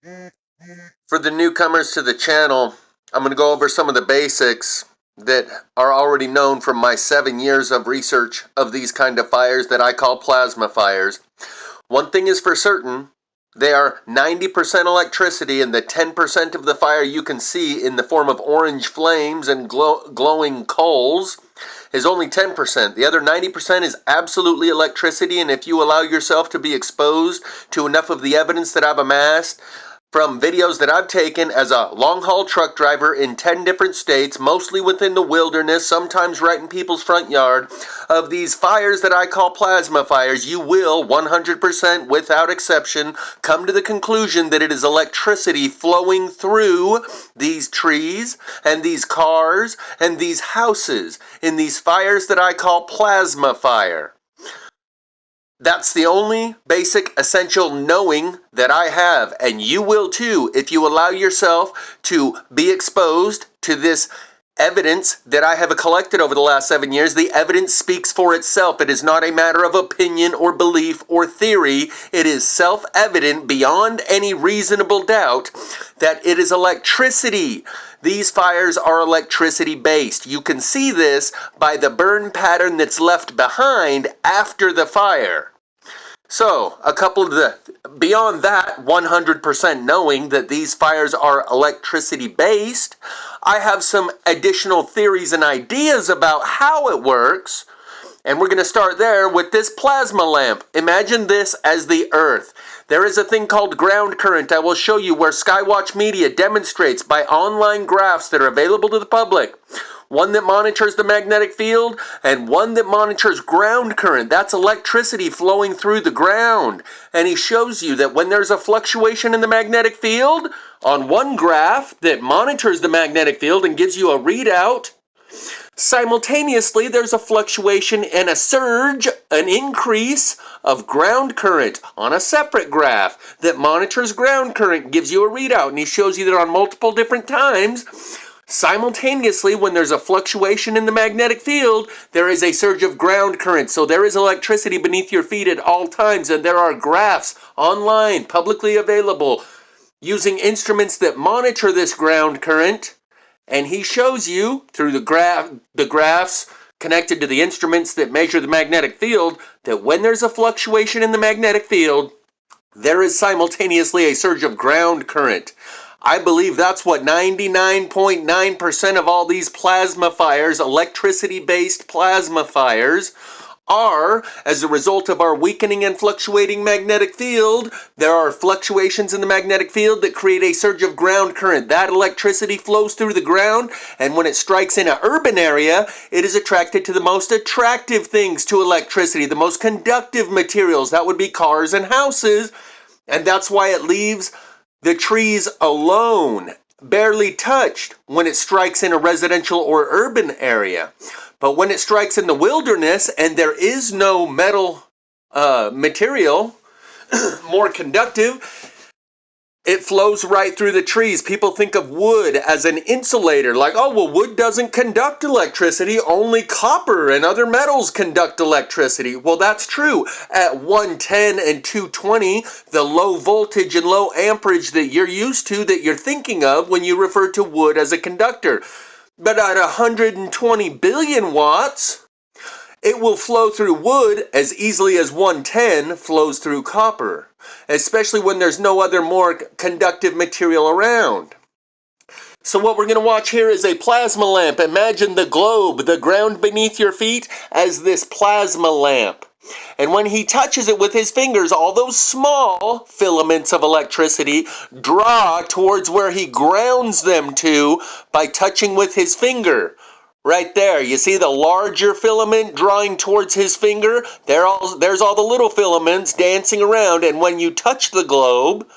For the newcomers to the channel, I'm going to go over some of the basics that are already known from my 7 years of research of these kind of fires that I call plasma fires. One thing is for certain, they are 90% electricity, and the 10% of the fire you can see in the form of orange flames and glowing coals is only 10%. The other 90% is absolutely electricity, and if you allow yourself to be exposed to enough of the evidence that I've amassed from videos that I've taken as a long-haul truck driver in 10 different states, mostly within the wilderness, sometimes right in people's front yard, of these fires that I call plasma fires, you will, 100% without exception, come to the conclusion that it is electricity flowing through these trees and these cars and these houses in these fires that I call plasma fire. That's the only basic essential knowing that I have, and you will too if you allow yourself to be exposed to this evidence that I have collected over the last 7 years. The evidence speaks for itself. It is not a matter of opinion or belief or theory. It is self-evident beyond any reasonable doubt that it is electricity. These fires are electricity based. You can see this by the burn pattern that's left behind after the fire. So, beyond that 100% knowing that these fires are electricity based, I have some additional theories and ideas about how it works. And we're going to start there with this plasma lamp. Imagine this as the Earth. There is a thing called ground current I will show you where Skywatch Media demonstrates by online graphs that are available to the public. One that monitors the magnetic field and one that monitors ground current. That's electricity flowing through the ground. And he shows you that when there's a fluctuation in the magnetic field, on one graph that monitors the magnetic field and gives you a readout, simultaneously, there's a fluctuation and a surge, an increase of ground current on a separate graph that monitors ground current, gives you a readout, and he shows you that on multiple different times, simultaneously, when there's a fluctuation in the magnetic field, there is a surge of ground current. So there is electricity beneath your feet at all times, and there are graphs online, publicly available, using instruments that monitor this ground current. And he shows you through the graphs connected to the instruments that measure the magnetic field that when there's a fluctuation in the magnetic field, there is simultaneously a surge of ground current. I believe that's what 99.9% of all these plasma fires, electricity-based plasma fires, are as a result of our weakening and fluctuating magnetic field. There are fluctuations in the magnetic field that create a surge of ground current. That electricity flows through the ground, and when it strikes in an urban area, it is attracted to the most attractive things to electricity, the most conductive materials. That would be cars and houses, and that's why it leaves the trees alone, barely touched, when it strikes in a residential or urban area. But when it strikes in the wilderness and there is no metal material more conductive, it flows right through the trees. People think of wood as an insulator, like, oh, well, wood doesn't conduct electricity, only copper and other metals conduct electricity. Well, that's true. At 110 and 220, the low voltage and low amperage that you're used to, that you're thinking of when you refer to wood as a conductor. But at 120 billion watts, it will flow through wood as easily as 110 flows through copper, especially when there's no other more conductive material around. So what we're going to watch here is a plasma lamp. Imagine the globe, the ground beneath your feet, as this plasma lamp. And when he touches it with his fingers, all those small filaments of electricity draw towards where he grounds them to by touching with his finger. Right there, you see the larger filament drawing towards his finger? There's all the little filaments dancing around, and when you touch the globe,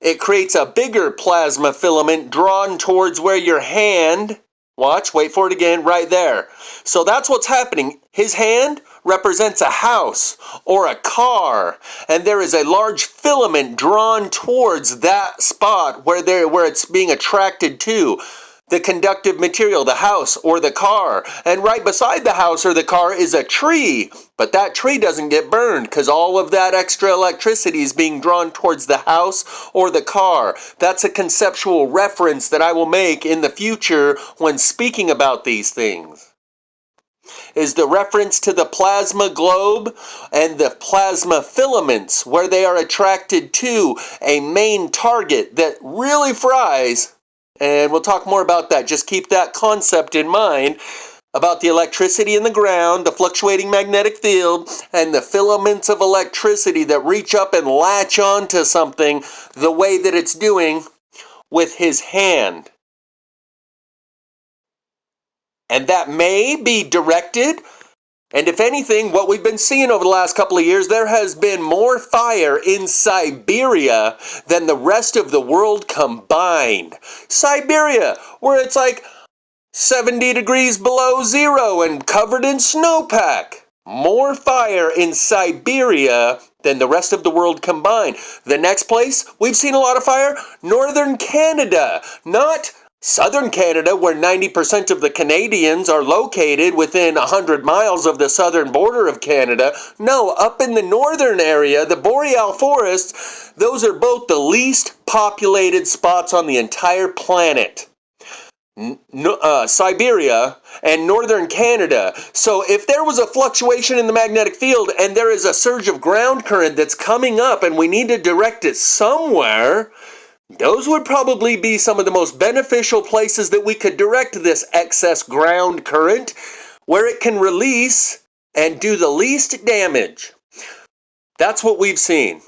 it creates a bigger plasma filament drawn towards where your hand, watch, wait for it again, right there. So that's what's happening. His hand represents a house or a car, and there is a large filament drawn towards that spot where it's being attracted to. the conductive material, the house or the car. And right beside the house or the car is a tree. But that tree doesn't get burned because all of that extra electricity is being drawn towards the house or the car. That's a conceptual reference that I will make in the future when speaking about these things. Is the reference to the plasma globe and the plasma filaments, where they are attracted to a main target that really fries. And we'll talk more about that. Just keep that concept in mind about the electricity in the ground, the fluctuating magnetic field, and the filaments of electricity that reach up and latch onto something the way that it's doing with his hand. And that may be directed, and if anything, what we've been seeing over the last couple of years, there has been more fire in Siberia than the rest of the world combined. Siberia, where it's like 70 degrees below zero and covered in snowpack. More fire in Siberia than the rest of the world combined. The next place we've seen a lot of fire, northern Canada, not southern Canada, where 90% of the Canadians are located within 100 miles of the southern border of Canada. No, up in the northern area, the boreal forests, those are both the least populated spots on the entire planet. Siberia and northern Canada. So if there was a fluctuation in the magnetic field and there is a surge of ground current that's coming up and we need to direct it somewhere, those would probably be some of the most beneficial places that we could direct this excess ground current, where it can release and do the least damage. That's what we've seen.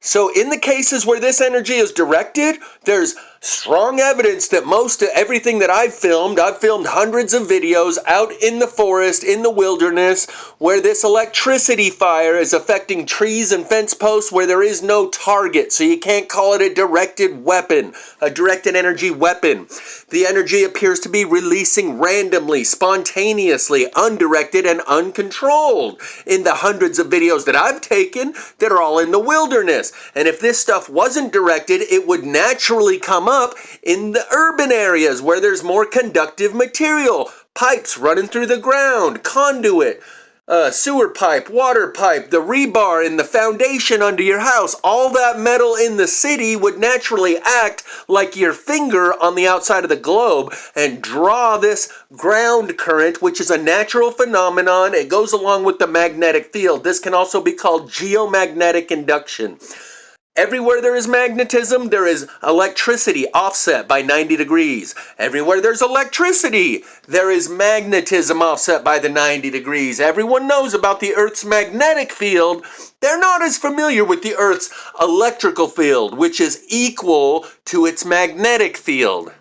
So in the cases where this energy is directed, there's strong evidence that most of everything that I've filmed hundreds of videos out in the forest, in the wilderness, where this electricity fire is affecting trees and fence posts where there is no target. So you can't call it a directed weapon, a directed energy weapon. The energy appears to be releasing randomly, spontaneously, undirected, and uncontrolled in the hundreds of videos that I've taken that are all in the wilderness. And if this stuff wasn't directed, it would naturally come up in the urban areas where there's more conductive material, pipes running through the ground, conduit, sewer pipe, water pipe, the rebar in the foundation under your house. All that metal in the city would naturally act like your finger on the outside of the globe and draw this ground current, which is a natural phenomenon. It goes along with the magnetic field. This can also be called geomagnetic induction. Everywhere there is magnetism, there is electricity offset by 90 degrees. Everywhere there's electricity, there is magnetism offset by the 90 degrees. Everyone knows about the Earth's magnetic field. They're not as familiar with the Earth's electrical field, which is equal to its magnetic field.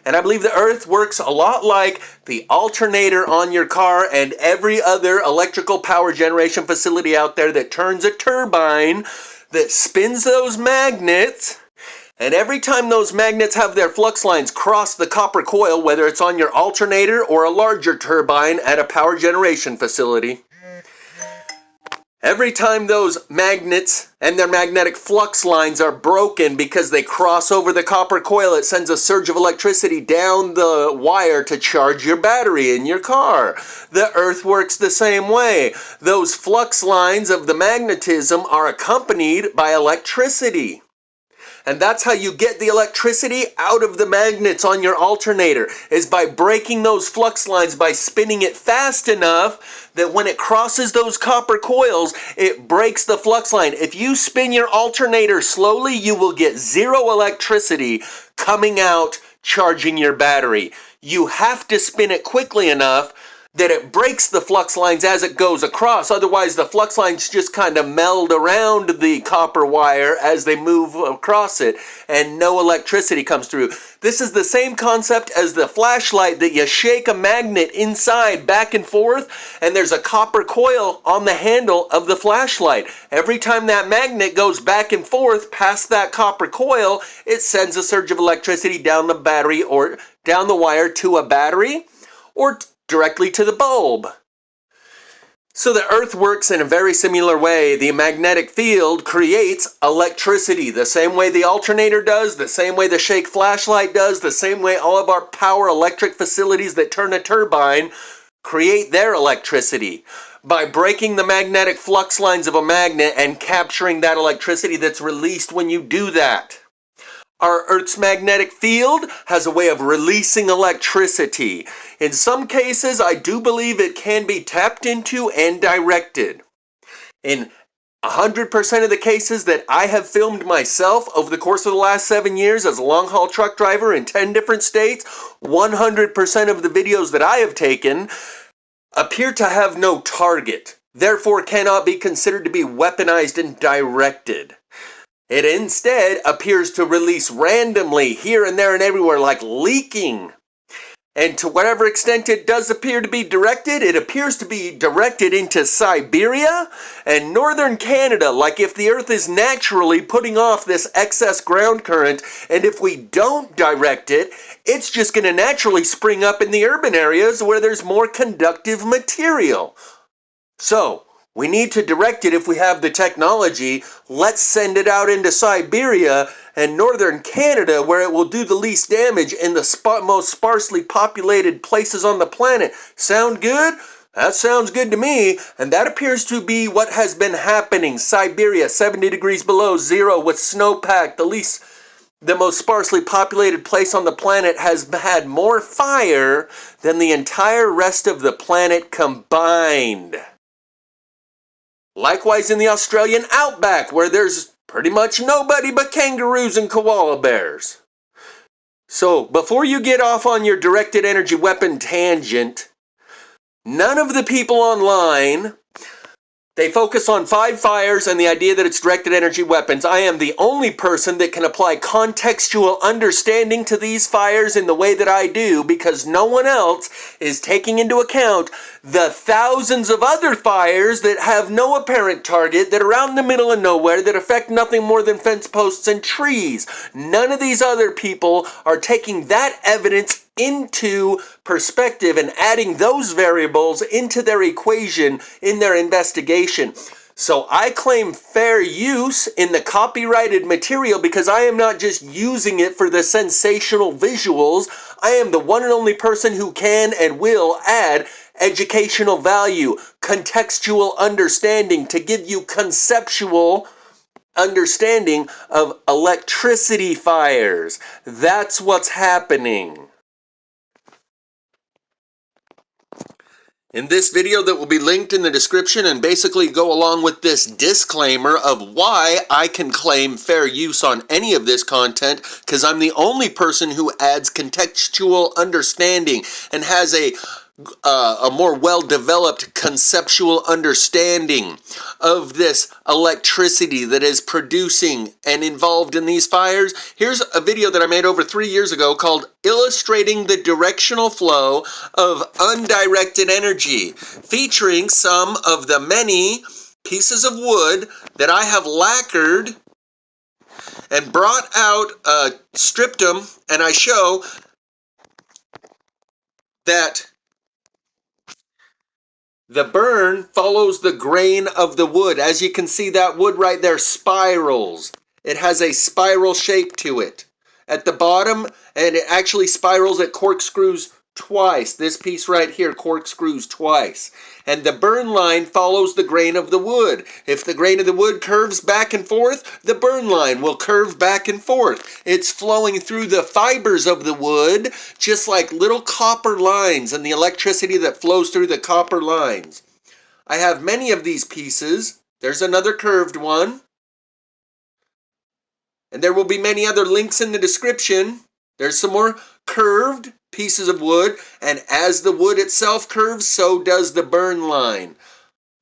And I believe the Earth works a lot like the alternator on your car and every other electrical power generation facility out there that turns a turbine that spins those magnets, and every time those magnets have their flux lines cross the copper coil, whether it's on your alternator or a larger turbine at a power generation facility, every time those magnets and their magnetic flux lines are broken because they cross over the copper coil, it sends a surge of electricity down the wire to charge your battery in your car. The Earth works the same way. Those flux lines of the magnetism are accompanied by electricity. And that's how you get the electricity out of the magnets on your alternator, is by breaking those flux lines, by spinning it fast enough that when it crosses those copper coils, it breaks the flux line. If you spin your alternator slowly, you will get zero electricity coming out charging your battery. You have to spin it quickly enough that it breaks the flux lines as it goes across. Otherwise, the flux lines just kind of meld around the copper wire as they move across it, and no electricity comes through. This is the same concept as the flashlight, that you shake a magnet inside back and forth, and there's a copper coil on the handle of the flashlight. Every time that magnet goes back and forth past that copper coil, it sends a surge of electricity down the battery or down the wire to a battery or directly to the bulb. So the Earth works in a very similar way. The magnetic field creates electricity, the same way the alternator does, the same way the shake flashlight does, the same way all of our power electric facilities that turn a turbine create their electricity. By breaking the magnetic flux lines of a magnet and capturing that electricity that's released when you do that. Our Earth's magnetic field has a way of releasing electricity. In some cases, I do believe it can be tapped into and directed. In 100% of the cases that I have filmed myself over the course of the last 7 years as a long-haul truck driver in 10 different states, 100% of the videos that I have taken appear to have no target, therefore cannot be considered to be weaponized and directed. It instead appears to release randomly here and there and everywhere, like leaking. And to whatever extent it does appear to be directed, it appears to be directed into Siberia and northern Canada, like if the Earth is naturally putting off this excess ground current, and if we don't direct it, it's just going to naturally spring up in the urban areas where there's more conductive material. So, we need to direct it if we have the technology. Let's send it out into Siberia and northern Canada where it will do the least damage in the most sparsely populated places on the planet. Sound good? That sounds good to me, and that appears to be what has been happening. Siberia, 70 degrees below zero with snowpack, the most sparsely populated place on the planet, has had more fire than the entire rest of the planet combined. Likewise in the Australian outback, where there's pretty much nobody but kangaroos and koala bears. So, before you get off on your directed energy weapon tangent, none of the people online, they focus on 5 fires and the idea that it's directed energy weapons. I am the only person that can apply contextual understanding to these fires in the way that I do, because no one else is taking into account the thousands of other fires that have no apparent target, that are out in the middle of nowhere, that affect nothing more than fence posts and trees. None of these other people are taking that evidence into perspective and adding those variables into their equation in their investigation. So I claim fair use in the copyrighted material because I am not just using it for the sensational visuals. I am the one and only person who can and will add educational value, contextual understanding to give you conceptual understanding of electricity fires. That's what's happening. In this video that will be linked in the description and basically go along with this disclaimer of why I can claim fair use on any of this content, because I'm the only person who adds contextual understanding and has a more well-developed conceptual understanding of this electricity that is producing and involved in these fires. Here's a video that I made over 3 years ago called Illustrating the Directional Flow of Undirected Energy, featuring some of the many pieces of wood that I have lacquered and brought out, stripped them, and I show that the burn follows the grain of the wood. As you can see, that wood right there spirals. It has a spiral shape to it at the bottom, and it actually spirals, it corkscrews twice. This piece right here corkscrews twice. And the burn line follows the grain of the wood. If the grain of the wood curves back and forth, the burn line will curve back and forth. It's flowing through the fibers of the wood, just like little copper lines and the electricity that flows through the copper lines. I have many of these pieces. There's another curved one. And there will be many other links in the description. There's some more curved pieces of wood, and as the wood itself curves, so does the burn line.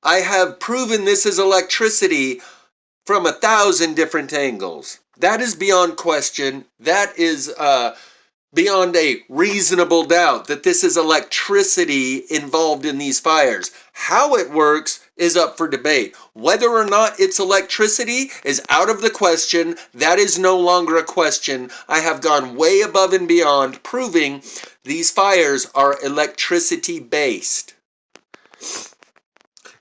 I have proven this is electricity from 1,000 different angles. That is beyond question. That is beyond a reasonable doubt that this is electricity involved in these fires. How it works is up for debate. Whether or not it's electricity is out of the question. That is no longer a question. I have gone way above and beyond proving these fires are electricity based.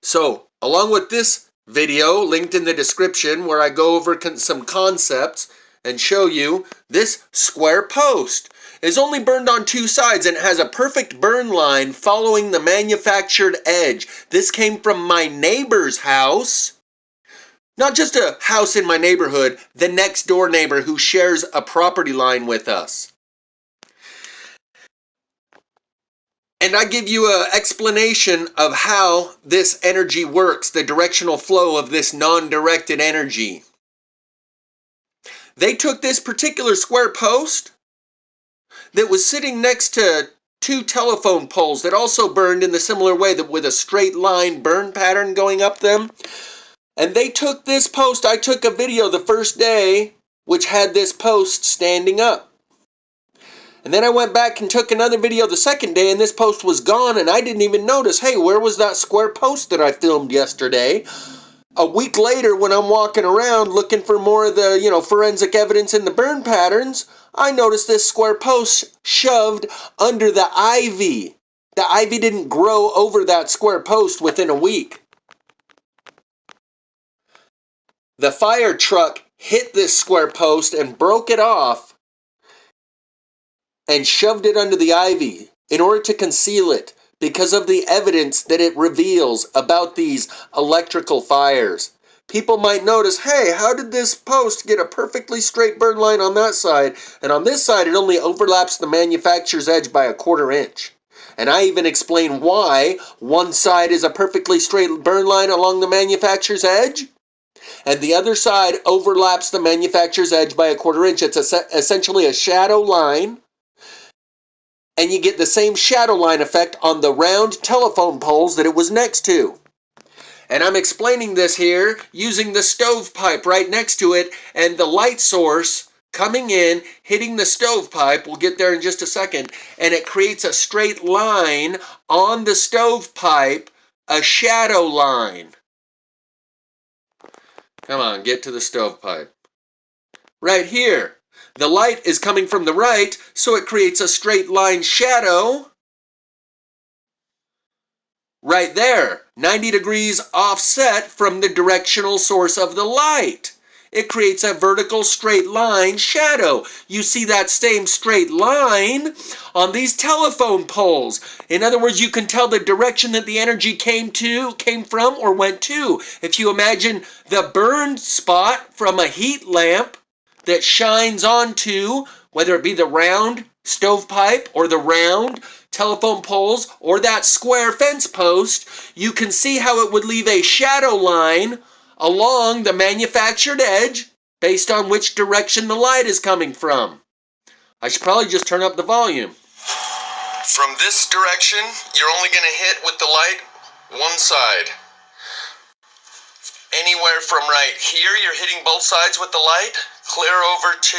So, along with this video linked in the description where I go over some concepts and show you, this square post is only burned on two sides and has a perfect burn line following the manufactured edge. This came from my neighbor's house. Not just a house in my neighborhood, the next door neighbor who shares a property line with us. And I give you an explanation of how this energy works, the directional flow of this non-directed energy. They took this particular square post that was sitting next to two telephone poles that also burned in the similar way, that with a straight line burn pattern going up them. And they took this post, I took a video the first day, which had this post standing up. And then I went back and took another video the second day, and this post was gone, and I didn't even notice, hey, where was that square post that I filmed yesterday? A week later, when I'm walking around looking for more of the, forensic evidence in the burn patterns, I noticed this square post shoved under the ivy. The ivy didn't grow over that square post within a week. The fire truck hit this square post and broke it off and shoved it under the ivy in order to conceal it because of the evidence that it reveals about these electrical fires. People might notice, hey, how did this post get a perfectly straight burn line on that side, and on this side it only overlaps the manufacturer's edge by a 1/4 inch? And I even explain why one side is a perfectly straight burn line along the manufacturer's edge, and the other side overlaps the manufacturer's edge by a 1/4 inch. It's essentially a shadow line, and you get the same shadow line effect on the round telephone poles that it was next to. And I'm explaining this here using the stovepipe right next to it and the light source coming in, hitting the stovepipe. We'll get there in just a second. And it creates a straight line on the stovepipe, a shadow line. Come on, get to the stovepipe. Right here. The light is coming from the right, so it creates a straight line shadow right there, 90 degrees offset from the directional source of the light. It creates a vertical straight line shadow. You see that same straight line on these telephone poles. In other words, you can tell the direction that the energy came from or went to. If you imagine the burned spot from a heat lamp that shines onto, whether it be the round stovepipe or the round telephone poles or that square fence post, you can see how it would leave a shadow line along the manufactured edge based on which direction the light is coming from. I should probably just turn up the volume. From this direction, you're only going to hit with the light one side. Anywhere from right here, you're hitting both sides with the light. Clear over to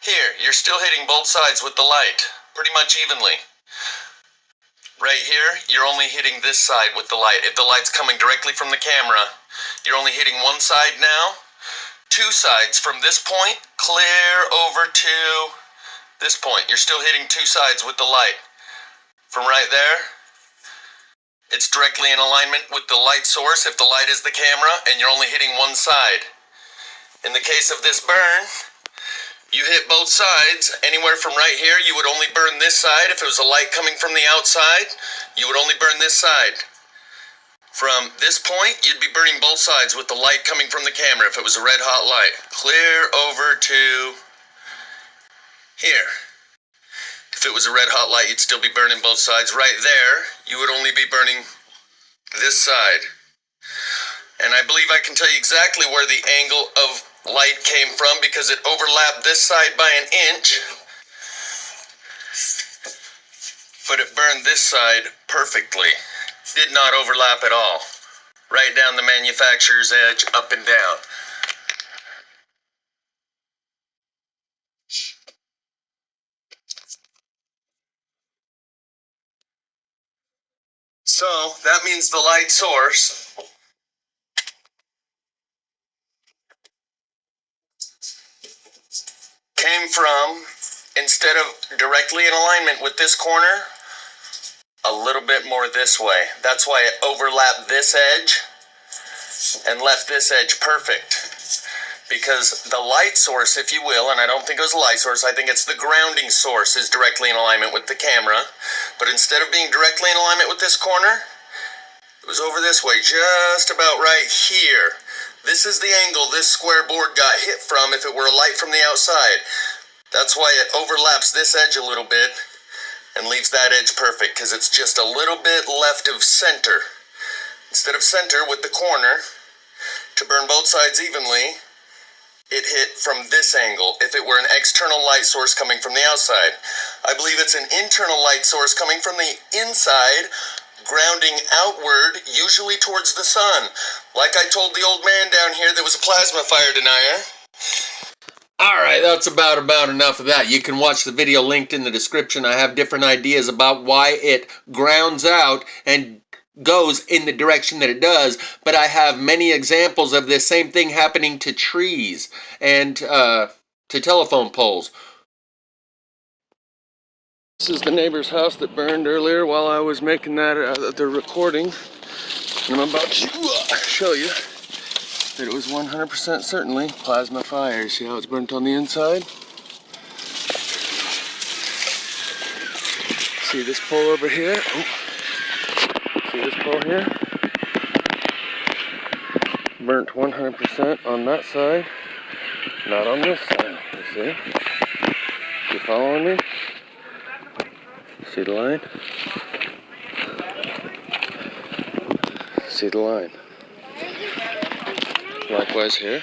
here, you're still hitting both sides with the light, pretty much evenly. Right here, you're only hitting this side with the light. If the light's coming directly from the camera, you're only hitting one side now. Two sides from this point, clear over to this point. You're still hitting two sides with the light. From right there, it's directly in alignment with the light source if the light is the camera, and you're only hitting one side. In the case of this burn, you hit both sides. Anywhere from right here, you would only burn this side. If it was a light coming from the outside, you would only burn this side. From this point, you'd be burning both sides with the light coming from the camera if it was a red hot light. Clear over to here. If it was a red hot light, you'd still be burning both sides. Right there, you would only be burning this side. And I believe I can tell you exactly where the angle of light came from because it overlapped this side by an inch, but it burned this side perfectly. Did not overlap at all. Right down the manufacturer's edge, up and down. So that means the light source came from, instead of directly in alignment with this corner, a little bit more this way. That's why it overlapped this edge and left this edge perfect. Because the light source, if you will, and I don't think it was a light source, I think it's the grounding source is directly in alignment with the camera. But instead of being directly in alignment with this corner, it was over this way, just about right here. This is the angle this square board got hit from if it were a light from the outside. That's why it overlaps this edge a little bit and leaves that edge perfect, because it's just a little bit left of center. Instead of center with the corner, to burn both sides evenly, it hit from this angle if it were an external light source coming from the outside. I believe it's an internal light source coming from the inside, grounding outward, usually towards the sun. Like I told the old man down here that was a plasma fire denier. Alright, that's about enough of that. You can watch the video linked in the description. I have different ideas about why it grounds out and goes in the direction that it does, but I have many examples of this same thing happening to trees and to telephone poles. This is the neighbor's house that burned earlier while I was making that the recording, and I'm about to show you that it was 100% certainly plasma fire. See how it's burnt on the inside? See this pole over here? Oh. See this pole here? Burnt 100% on that side, not on this side. You see? You following me? See the line? See the line? Likewise here.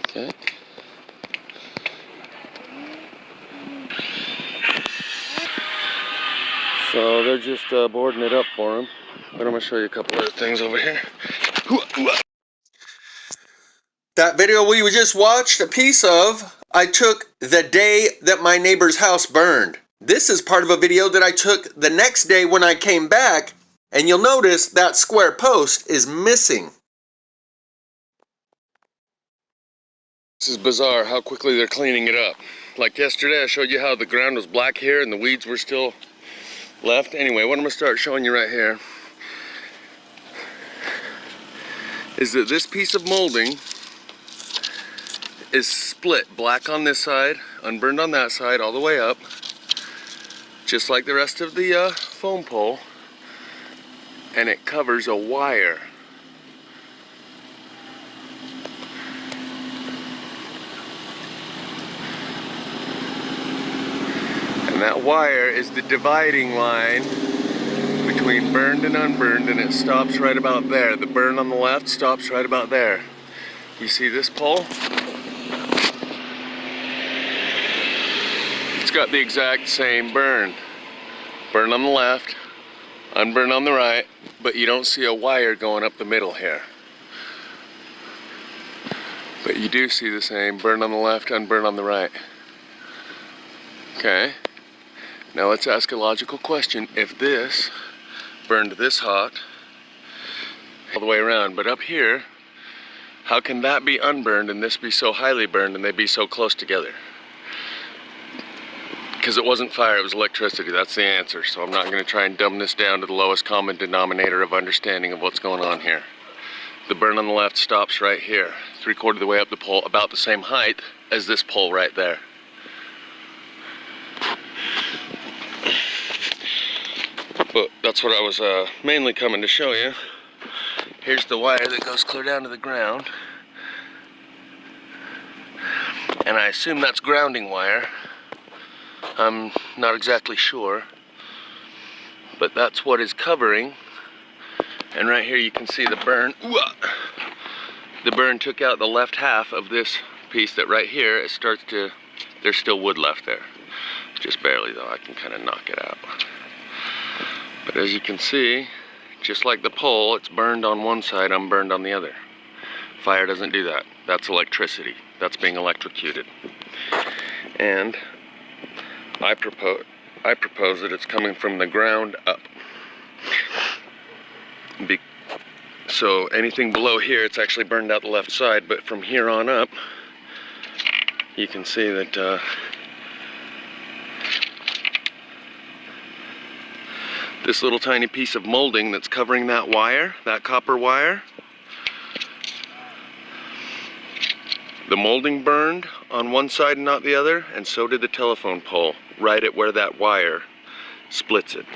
Okay. So they're just boarding it up for him. But I'm going to show you a couple other things over here. That video we just watched a piece of, I took the day that my neighbor's house burned. This is part of a video that I took the next day when I came back, and you'll notice that square post is missing. This is bizarre how quickly they're cleaning it up. Like yesterday I showed you how the ground was black here and the weeds were still left. Anyway, what I'm going to start showing you right here is that this piece of molding is split black on this side, unburned on that side, all the way up, just like the rest of the foam pole, and it covers a wire. And that wire is the dividing line between burned and unburned, and it stops right about there. The burn on the left stops right about there. You see this pole? It's got the exact same burn. Burn on the left, unburn on the right, but you don't see a wire going up the middle here. But you do see the same burn on the left, unburn on the right. Okay, now let's ask a logical question. If this burned this hot all the way around, but up here, how can that be unburned and this be so highly burned and they be so close together? Because it wasn't fire, it was electricity. That's the answer. So I'm not going to try and dumb this down to the lowest common denominator of understanding of what's going on here. The burn on the left stops right here, 3/4 of the way up the pole, about the same height as this pole right there. But that's what I was mainly coming to show you. Here's the wire that goes clear down to the ground. And I assume that's grounding wire. I'm not exactly sure. But that's what is covering. And right here you can see the burn. The burn took out the left half of this piece that right here, it starts to, there's still wood left there. Just barely though, I can kind of knock it out. But as you can see, just like the pole, it's burned on one side, unburned on the other. Fire doesn't do that. That's electricity. That's being electrocuted. And I propose that it's coming from the ground up. So anything below here, it's actually burned out the left side, but from here on up, you can see that this little tiny piece of molding that's covering that wire, that copper wire, the molding burned on one side and not the other, and so did the telephone pole, right at where that wire splits it.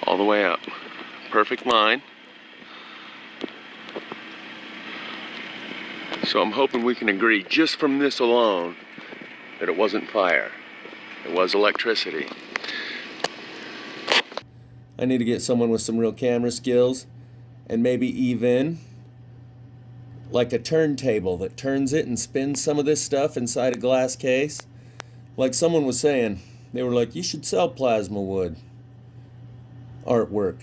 All the way up. Perfect line. So I'm hoping we can agree just from this alone that it wasn't fire. It was electricity. I need to get someone with some real camera skills, and maybe even like a turntable that turns it and spins some of this stuff inside a glass case. Like someone was saying, they were like, you should sell plasma wood artwork.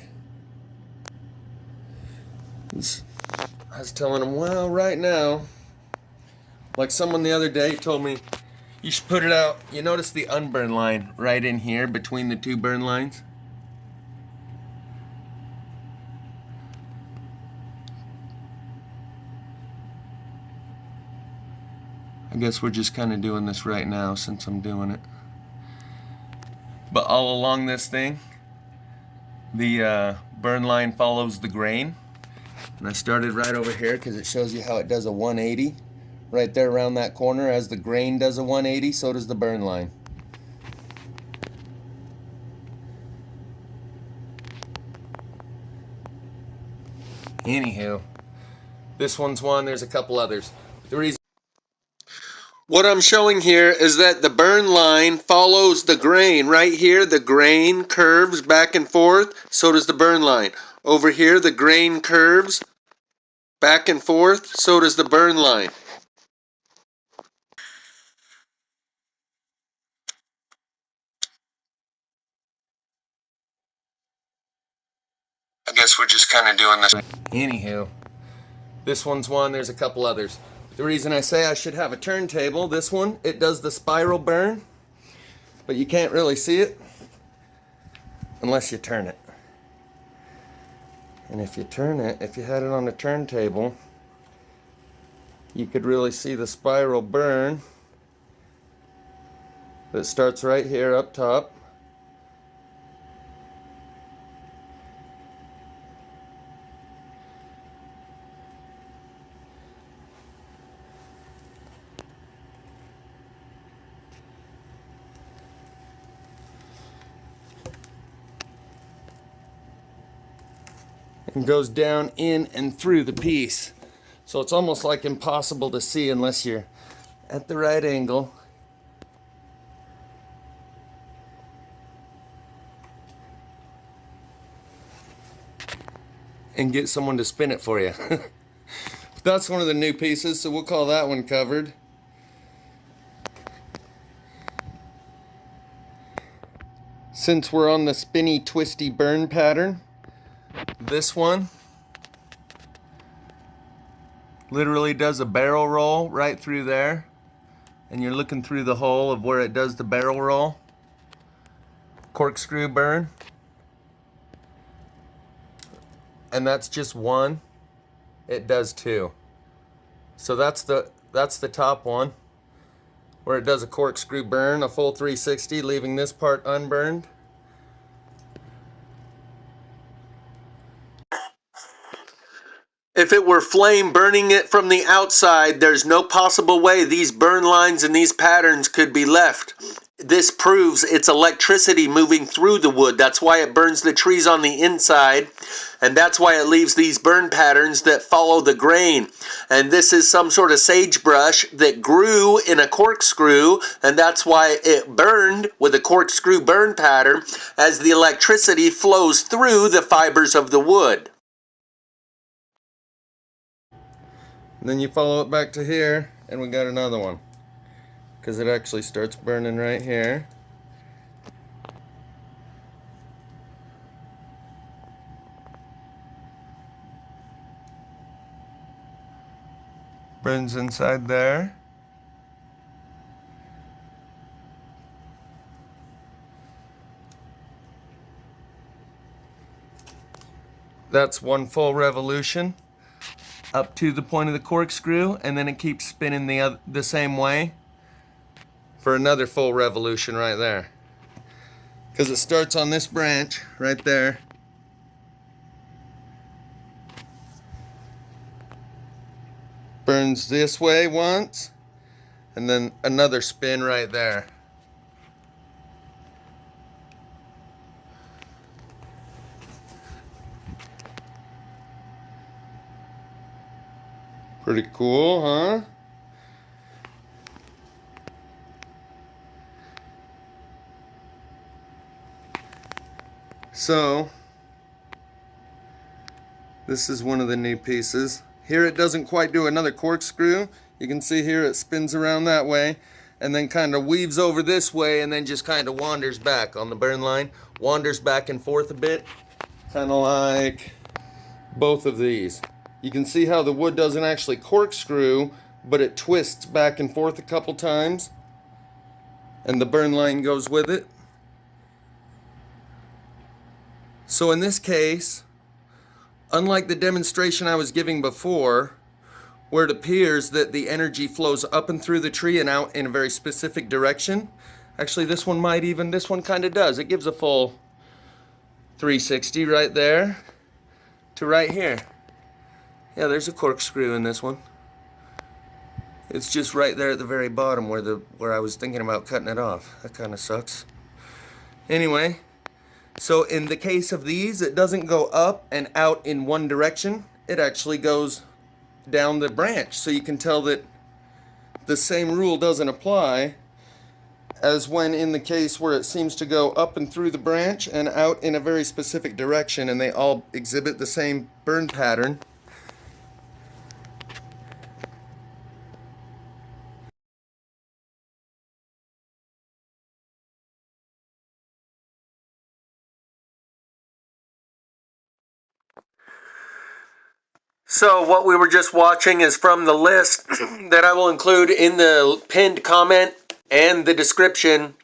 I was telling them, well, right now, like someone the other day told me, you should put it out. You notice the unburn line right in here between the two burn lines? I guess we're just kind of doing this right now since I'm doing it. But all along this thing, the burn line follows the grain. And I started right over here because it shows you how it does a 180. Right there around that corner, as the grain does a 180, so does the burn line. Anywho, this one's one, there's a couple others. The reason what I'm showing here is that the burn line follows the grain. Right here, the grain curves back and forth, so does the burn line. Over here, the grain curves back and forth, so does the burn line. I guess we're just kind of doing this. Anywho, this one's one, there's a couple others. The reason I say I should have a turntable, this one, it does the spiral burn, but you can't really see it unless you turn it. And if you turn it, if you had it on a turntable, you could really see the spiral burn that starts right here up top. And goes down in and through the piece. So it's almost like impossible to see unless you're at the right angle. And get someone to spin it for you. That's one of the new pieces, so we'll call that one covered. Since we're on the spinny, twisty burn pattern, this one literally does a barrel roll right through there. And you're looking through the hole of where it does the barrel roll. Corkscrew burn. And that's just one. It does two. So that's the top one, where it does a corkscrew burn, a full 360, leaving this part unburned. If it were flame burning it from the outside, there's no possible way these burn lines and these patterns could be left. This proves it's electricity moving through the wood. That's why it burns the trees on the inside, and that's why it leaves these burn patterns that follow the grain. And this is some sort of sagebrush that grew in a corkscrew, and that's why it burned with a corkscrew burn pattern as the electricity flows through the fibers of the wood. And then you follow it back to here, and we got another one. Because it actually starts burning right here. Burns inside there. That's one full revolution up to the point of the corkscrew, and then it keeps spinning the same way for another full revolution right there. Because it starts on this branch right there. Burns this way once, and then another spin right there. Pretty cool, huh? So, this is one of the new pieces. Here it doesn't quite do another corkscrew. You can see here it spins around that way and then kind of weaves over this way and then just kind of wanders back on the burn line. Wanders back and forth a bit, kind of like both of these. You can see how the wood doesn't actually corkscrew, but it twists back and forth a couple times, and the burn line goes with it. So in this case, unlike the demonstration I was giving before, where it appears that the energy flows up and through the tree and out in a very specific direction, actually this one kind of does. It gives a full 360 right there to right here. Yeah, there's a corkscrew in this one. It's just right there at the very bottom where I was thinking about cutting it off. That kind of sucks. Anyway, so in the case of these, it doesn't go up and out in one direction. It actually goes down the branch. So you can tell that the same rule doesn't apply as when in the case where it seems to go up and through the branch and out in a very specific direction, and they all exhibit the same burn pattern. So what we were just watching is from the list that I will include in the pinned comment and the description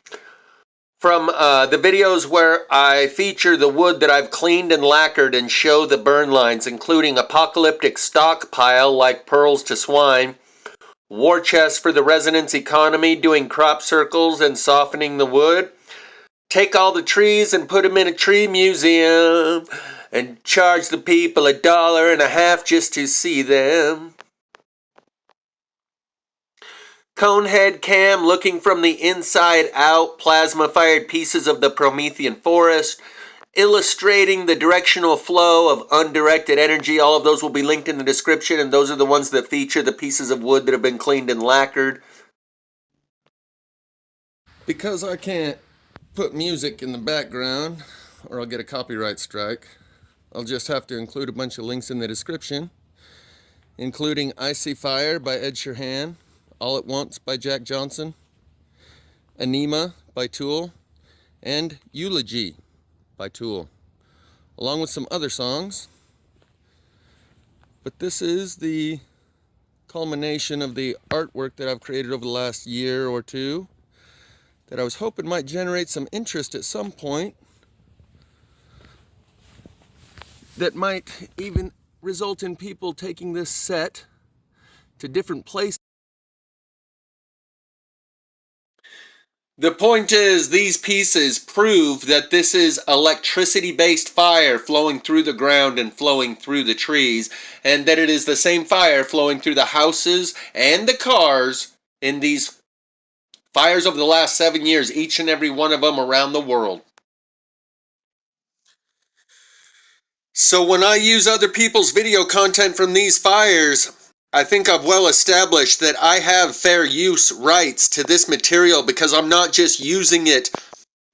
from the videos where I feature the wood that I've cleaned and lacquered and show the burn lines, including apocalyptic stockpile like pearls to swine, war chest for the residents' economy, doing crop circles and softening the wood, take all the trees and put them in a tree museum, and charge the people $1.50 just to see them. Conehead cam looking from the inside out, plasma-fired pieces of the Promethean forest, illustrating the directional flow of undirected energy. All of those will be linked in the description, and those are the ones that feature the pieces of wood that have been cleaned and lacquered. Because I can't put music in the background, or I'll get a copyright strike, I'll just have to include a bunch of links in the description, including Icy Fire by Ed Sheeran, All at Once by Jack Johnson, Anima by Tool, and Eulogy by Tool, along with some other songs. But this is the culmination of the artwork that I've created over the last year or two that I was hoping might generate some interest at some point, that might even result in people taking this set to different places. The point is, these pieces prove that this is electricity-based fire flowing through the ground and flowing through the trees, and that it is the same fire flowing through the houses and the cars in these fires over the last 7 years, each and every one of them around the world. So when I use other people's video content from these fires, I think I've well established that I have fair use rights to this material, because I'm not just using it,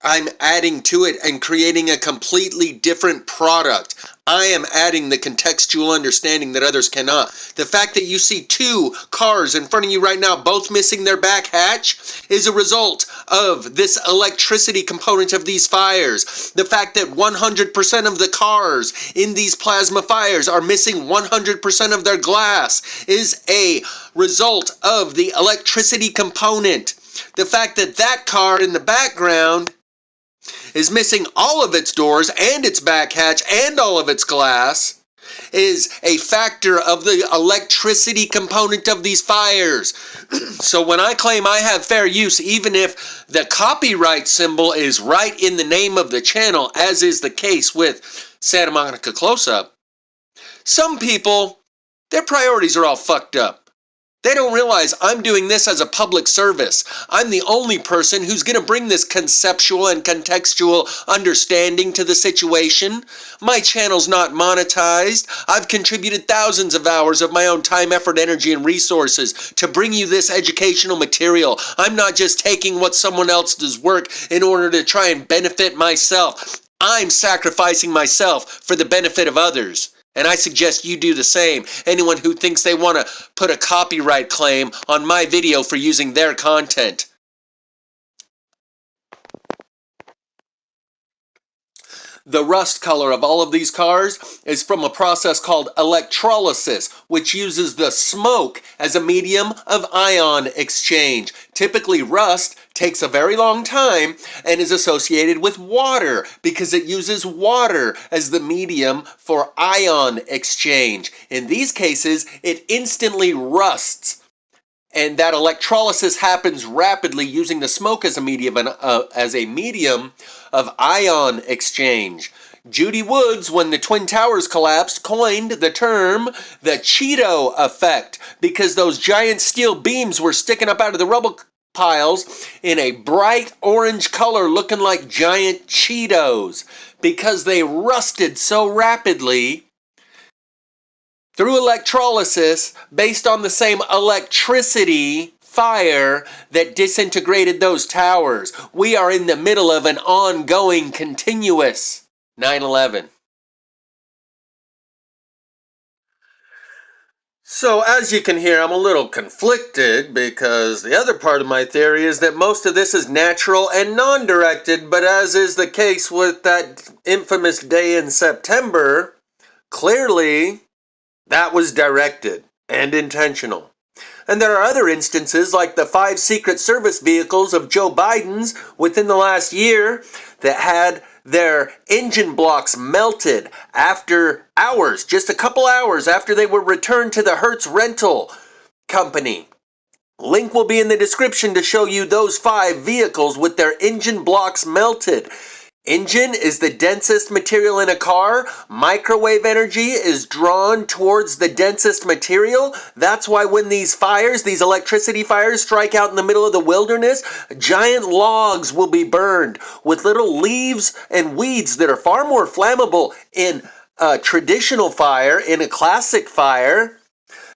I'm adding to it and creating a completely different product. I am adding the contextual understanding that others cannot. The fact that you see 2 cars in front of you right now, both missing their back hatch, is a result of this electricity component of these fires. The fact that 100% of the cars in these plasma fires are missing 100% of their glass is a result of the electricity component. The fact that that car in the background is missing all of its doors and its back hatch and all of its glass is a factor of the electricity component of these fires. So when I claim I have fair use, even if the copyright symbol is right in the name of the channel, as is the case with Santa Monica Close-Up, some people, their priorities are all fucked up. They don't realize I'm doing this as a public service. I'm the only person who's going to bring this conceptual and contextual understanding to the situation. My channel's not monetized. I've contributed thousands of hours of my own time, effort, energy, and resources to bring you this educational material. I'm not just taking what someone else does work in order to try and benefit myself. I'm sacrificing myself for the benefit of others. And I suggest you do the same. Anyone who thinks they want to put a copyright claim on my video for using their content. The rust color of all of these cars is from a process called electrolysis, which uses the smoke as a medium of ion exchange. Typically, rust takes a very long time and is associated with water because it uses water as the medium for ion exchange. In these cases, it instantly rusts. And that electrolysis happens rapidly using the smoke as a medium of ion exchange. Judy Woods, when the Twin Towers collapsed, coined the term the Cheeto effect because those giant steel beams were sticking up out of the rubble piles in a bright orange color looking like giant Cheetos because they rusted so rapidly through electrolysis based on the same electricity fire that disintegrated those towers. We are in the middle of an ongoing, continuous 9/11. So as you can hear, I'm a little conflicted because the other part of my theory is that most of this is natural and non-directed, but as is the case with that infamous day in September, clearly that was directed and intentional. And there are other instances like the 5 Secret Service vehicles of Joe Biden's within the last year that had their engine blocks melted after hours, just a couple hours after they were returned to the Hertz rental company. Link will be in the description to show you those 5 vehicles with their engine blocks melted. Engine is the densest material in a car. Microwave energy is drawn towards the densest material. That's why when these fires, these electricity fires, strike out in the middle of the wilderness, giant logs will be burned with little leaves and weeds that are far more flammable in a traditional fire, in a classic fire.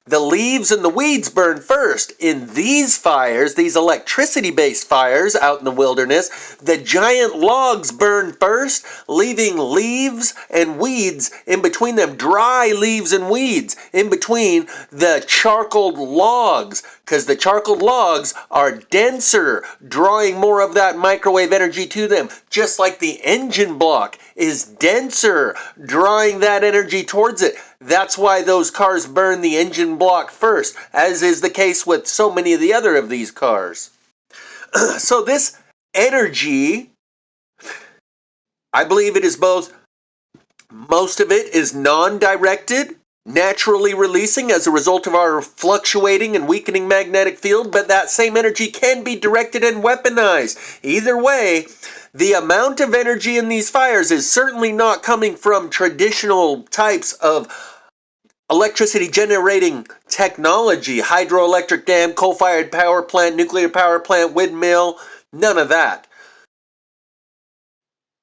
The leaves and the weeds burn first. In these fires, these electricity-based fires out in the wilderness, the giant logs burn first, leaving leaves and weeds in between them, dry leaves and weeds in between the charcoaled logs, because the charcoaled logs are denser, drawing more of that microwave energy to them, just like the engine block is denser, drawing that energy towards it. That's why those cars burn the engine block first, as is the case with so many of the other of these cars. So this energy, I believe it is both, most of it is non-directed, naturally releasing as a result of our fluctuating and weakening magnetic field, but that same energy can be directed and weaponized. Either way, the amount of energy in these fires is certainly not coming from traditional types of electricity generating technology, hydroelectric dam, coal-fired power plant, nuclear power plant, windmill, none of that.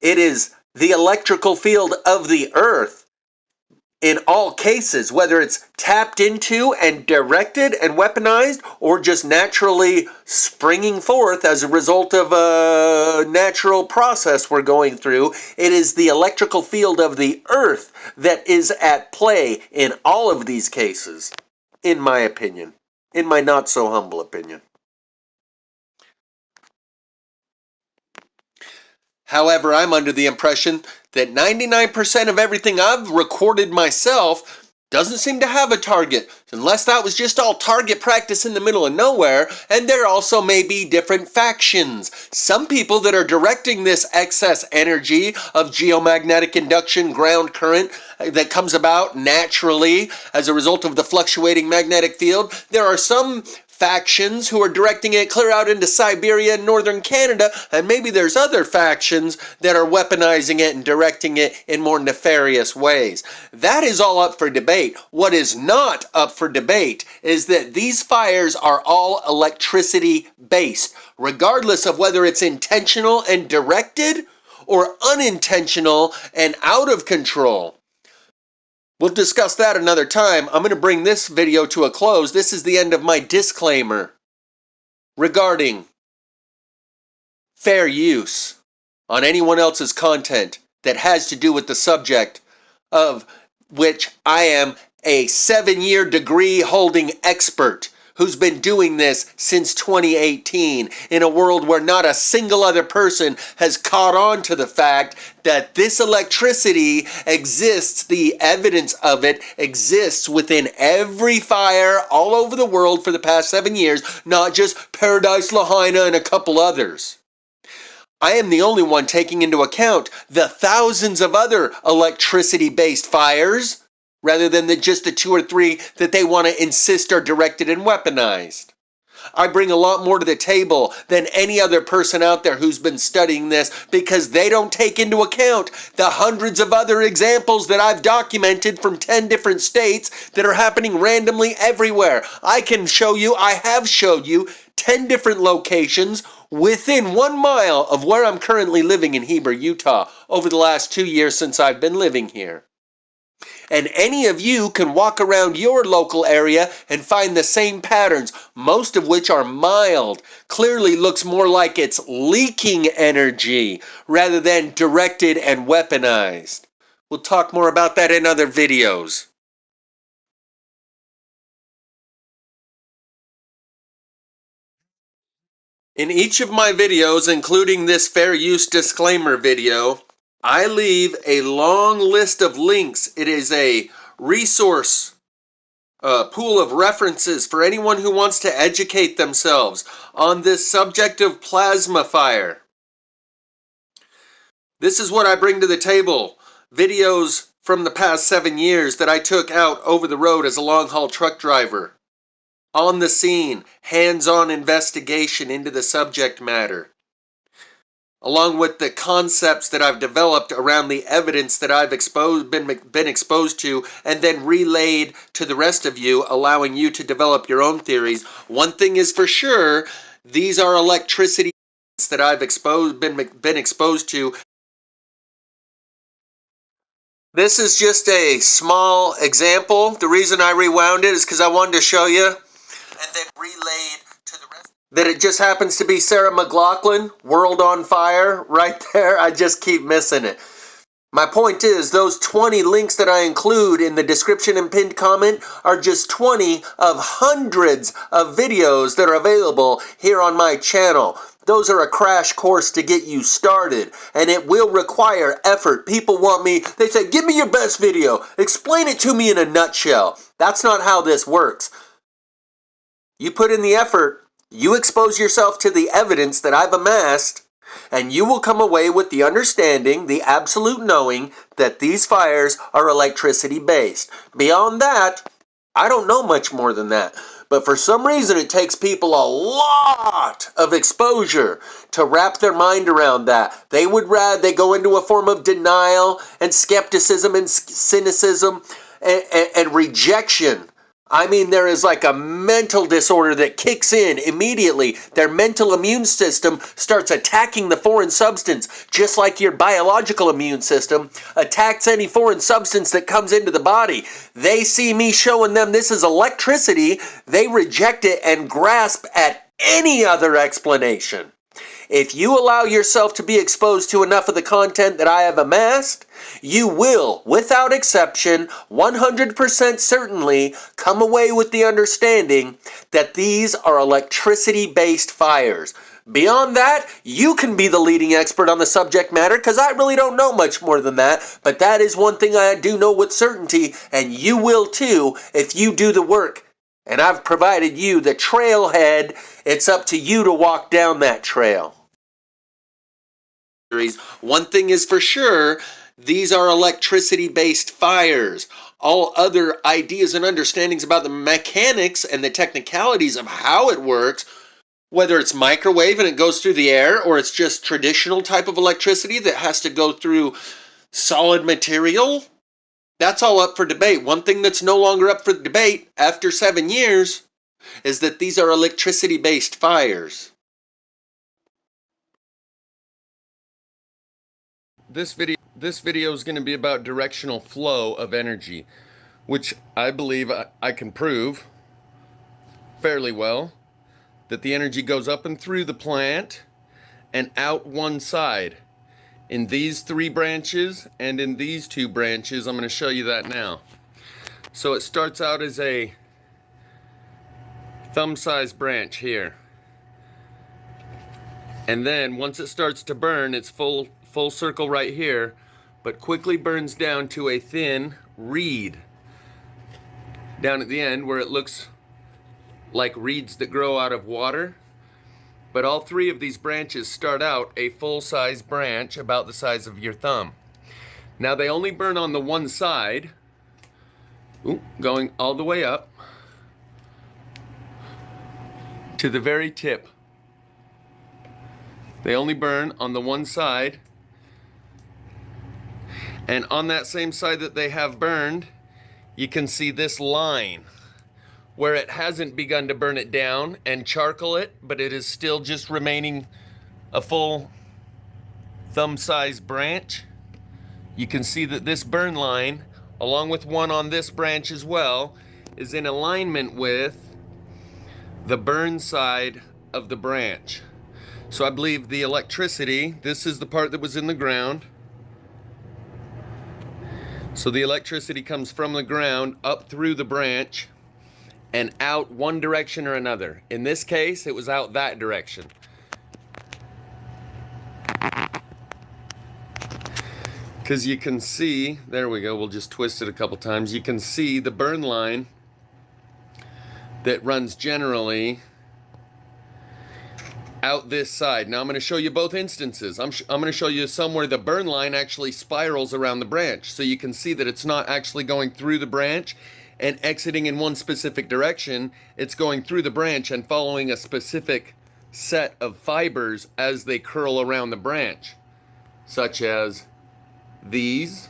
It is the electrical field of the earth in all cases, whether it's tapped into and directed and weaponized or just naturally springing forth as a result of a natural process we're going through. It is the electrical field of the earth that is at play in all of these cases, in my opinion, in my not so humble opinion. However, I'm under the impression that 99% of everything I've recorded myself doesn't seem to have a target, unless that was just all target practice in the middle of nowhere. And there also may be different factions. Some people that are directing this excess energy of geomagnetic induction ground current that comes about naturally as a result of the fluctuating magnetic field. There are some factions who are directing it clear out into Siberia and northern Canada, and maybe there's other factions that are weaponizing it and directing it in more nefarious ways. That is all up for debate. What is not up for debate is that these fires are all electricity based, regardless of whether it's intentional and directed or unintentional and out of control. We'll discuss that another time. I'm going to bring this video to a close. This is the end of my disclaimer regarding fair use on anyone else's content that has to do with the subject of which I am a 7-year degree holding expert who's been doing this since 2018 in a world where not a single other person has caught on to the fact that this electricity exists, the evidence of it exists within every fire all over the world for the past 7 years, not just Paradise Lahaina and a couple others. I am the only one taking into account the thousands of other electricity-based fires rather than just the 2 or 3 that they want to insist are directed and weaponized. I bring a lot more to the table than any other person out there who's been studying this because they don't take into account the hundreds of other examples that I've documented from 10 different states that are happening randomly everywhere. I have showed you 10 different locations within 1 mile of where I'm currently living in Heber, Utah over the last 2 years since I've been living here. And any of you can walk around your local area and find the same patterns, most of which are mild. Clearly looks more like it's leaking energy rather than directed and weaponized. We'll talk more about that in other videos. In each of my videos, including this fair use disclaimer video, I leave a long list of links. It is a resource pool of references for anyone who wants to educate themselves on this subject of plasma fire. This is what I bring to the table. Videos from the past 7 years that I took out over the road as a long-haul truck driver. On the scene, hands-on investigation into the subject matter, along with the concepts that I've developed around the evidence that I've been exposed to, and then relayed to the rest of you, allowing you to develop your own theories. One thing is for sure, these are electricity that I've been exposed to. This is just a small example. The reason I rewound it is because I wanted to show you, and then relayed to the rest, that it just happens to be Sarah McLachlan, World on Fire, right there. I just keep missing it. My point is, those 20 links that I include in the description and pinned comment are just 20 of hundreds of videos that are available here on my channel. Those are a crash course to get you started, and it will require effort. People want me, they say, give me your best video. Explain it to me in a nutshell. That's not how this works. You put in the effort, you expose yourself to the evidence that I've amassed, and you will come away with the understanding, the absolute knowing, that these fires are electricity based. Beyond that, I don't know much more than that. But for some reason, it takes people a lot of exposure to wrap their mind around that. They go into a form of denial and skepticism and cynicism and rejection. I mean, there is like a mental disorder that kicks in immediately. Their mental immune system starts attacking the foreign substance, just like your biological immune system attacks any foreign substance that comes into the body. They see me showing them this is electricity, they reject it and grasp at any other explanation. If you allow yourself to be exposed to enough of the content that I have amassed, you will, without exception, 100% certainly, come away with the understanding that these are electricity-based fires. Beyond that, you can be the leading expert on the subject matter, because I really don't know much more than that, but that is one thing I do know with certainty, and you will too if you do the work. And I've provided you the trailhead. It's up to you to walk down that trail. One thing is for sure, these are electricity-based fires. All other ideas and understandings about the mechanics and the technicalities of how it works, whether it's microwave and it goes through the air, or it's just traditional type of electricity that has to go through solid material, that's all up for debate. One thing that's no longer up for debate after 7 years is that these are electricity-based fires. This video is going to be about directional flow of energy, which I believe I can prove fairly well, that the energy goes up and through the plant and out one side. In these 3 branches and in these 2 branches, I'm going to show you that now. So it starts out as a thumb-sized branch here. And then once it starts to burn, it's full circle right here, but quickly burns down to a thin reed down at the end where it looks like reeds that grow out of water. But all 3 of these branches start out a full-size branch about the size of your thumb. Now they only burn on the one side, going all the way up to the very tip. They only burn on the one side, and on that same side that they have burned, you can see this line where it hasn't begun to burn it down and charcoal it, but it is still just remaining a full thumb-sized branch. You can see that this burn line, along with one on this branch as well, is in alignment with the burn side of the branch. So I believe the electricity, this is the part that was in the ground. So the electricity comes from the ground up through the branch and out one direction or another. In this case, it was out that direction. Because you can see, there we go, we'll just twist it a couple times. You can see the burn line that runs generally out this side. Now I'm going to show you both instances. I'm going to show you some where the burn line actually spirals around the branch, so you can see that it's not actually going through the branch and exiting in one specific direction. It's going through the branch and following a specific set of fibers as they curl around the branch, such as these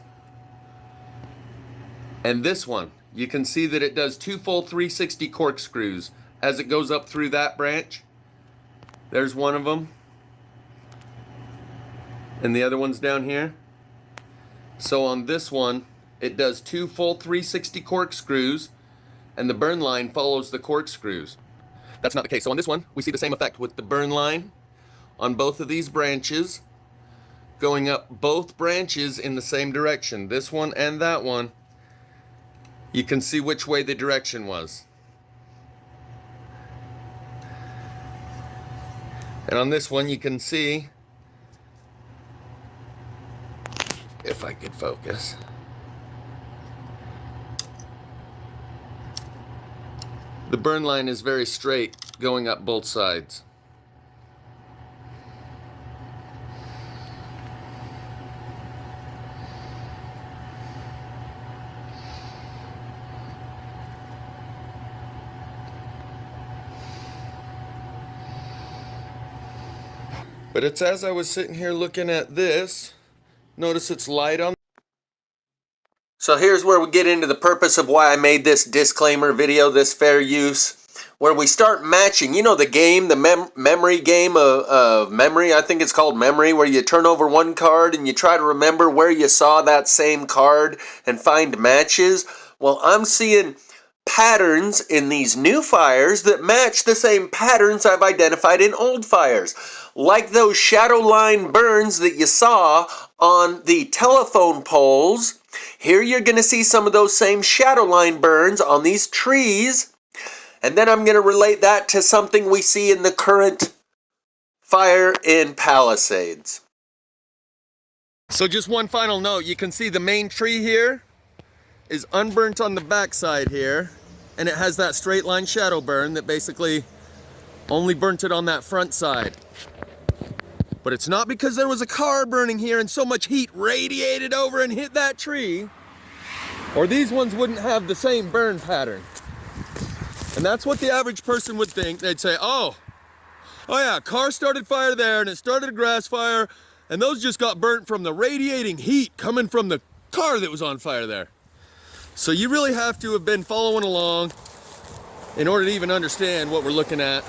and this one. You can see that it does 2 full 360 corkscrews as it goes up through that branch. There's one of them, and the other one's down here. So on this one, it does 2 full 360 corkscrews, and the burn line follows the corkscrews. That's not the case. So on this one, we see the same effect with the burn line on both of these branches, going up both branches in the same direction. This one and that one. You can see which way the direction was. And on this one, you can see, if I could focus, the burn line is very straight going up both sides. But it's as I was sitting here looking at this, notice it's light on. So here's where we get into the purpose of why I made this disclaimer video, this fair use, where we start matching. You know the game, the memory game of memory, I think it's called memory, where you turn over one card and you try to remember where you saw that same card and find matches. Well, I'm seeing patterns in these new fires that match the same patterns I've identified in old fires. Like those shadow line burns that you saw on the telephone poles. Here you're going to see some of those same shadow line burns on these trees. And then I'm going to relate that to something we see in the current fire in Palisades. So just one final note, you can see the main tree here is unburnt on the backside here, and it has that straight line shadow burn that basically only burnt it on that front side. But it's not because there was a car burning here and so much heat radiated over and hit that tree, or these ones wouldn't have the same burn pattern. And that's what the average person would think. They'd say, oh yeah, car started fire there and it started a grass fire, and those just got burnt from the radiating heat coming from the car that was on fire there. So you really have to have been following along in order to even understand what we're looking at.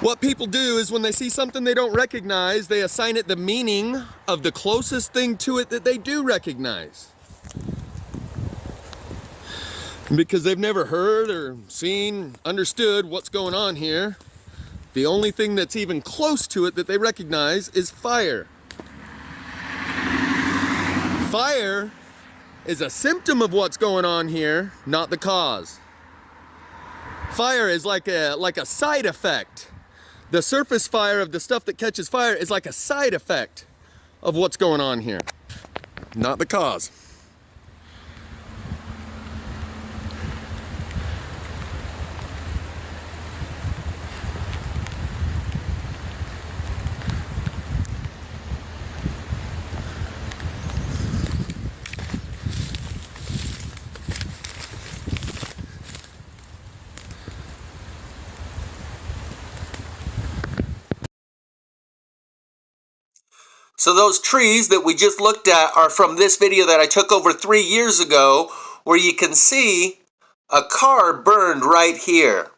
What people do is when they see something they don't recognize, they assign it the meaning of the closest thing to it that they do recognize. Because they've never heard or seen, understood what's going on here, the only thing that's even close to it that they recognize is fire. Fire is a symptom of what's going on here, not the cause. Fire is like a side effect. The surface fire of the stuff that catches fire is like a side effect of what's going on here, not the cause. So those trees that we just looked at are from this video that I took over 3 years ago, where you can see a car burned right here.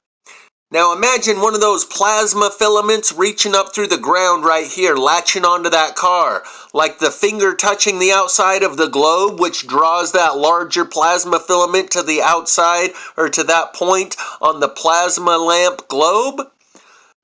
Now imagine one of those plasma filaments reaching up through the ground right here, latching onto that car, like the finger touching the outside of the globe, which draws that larger plasma filament to the outside, or to that point on the plasma lamp globe.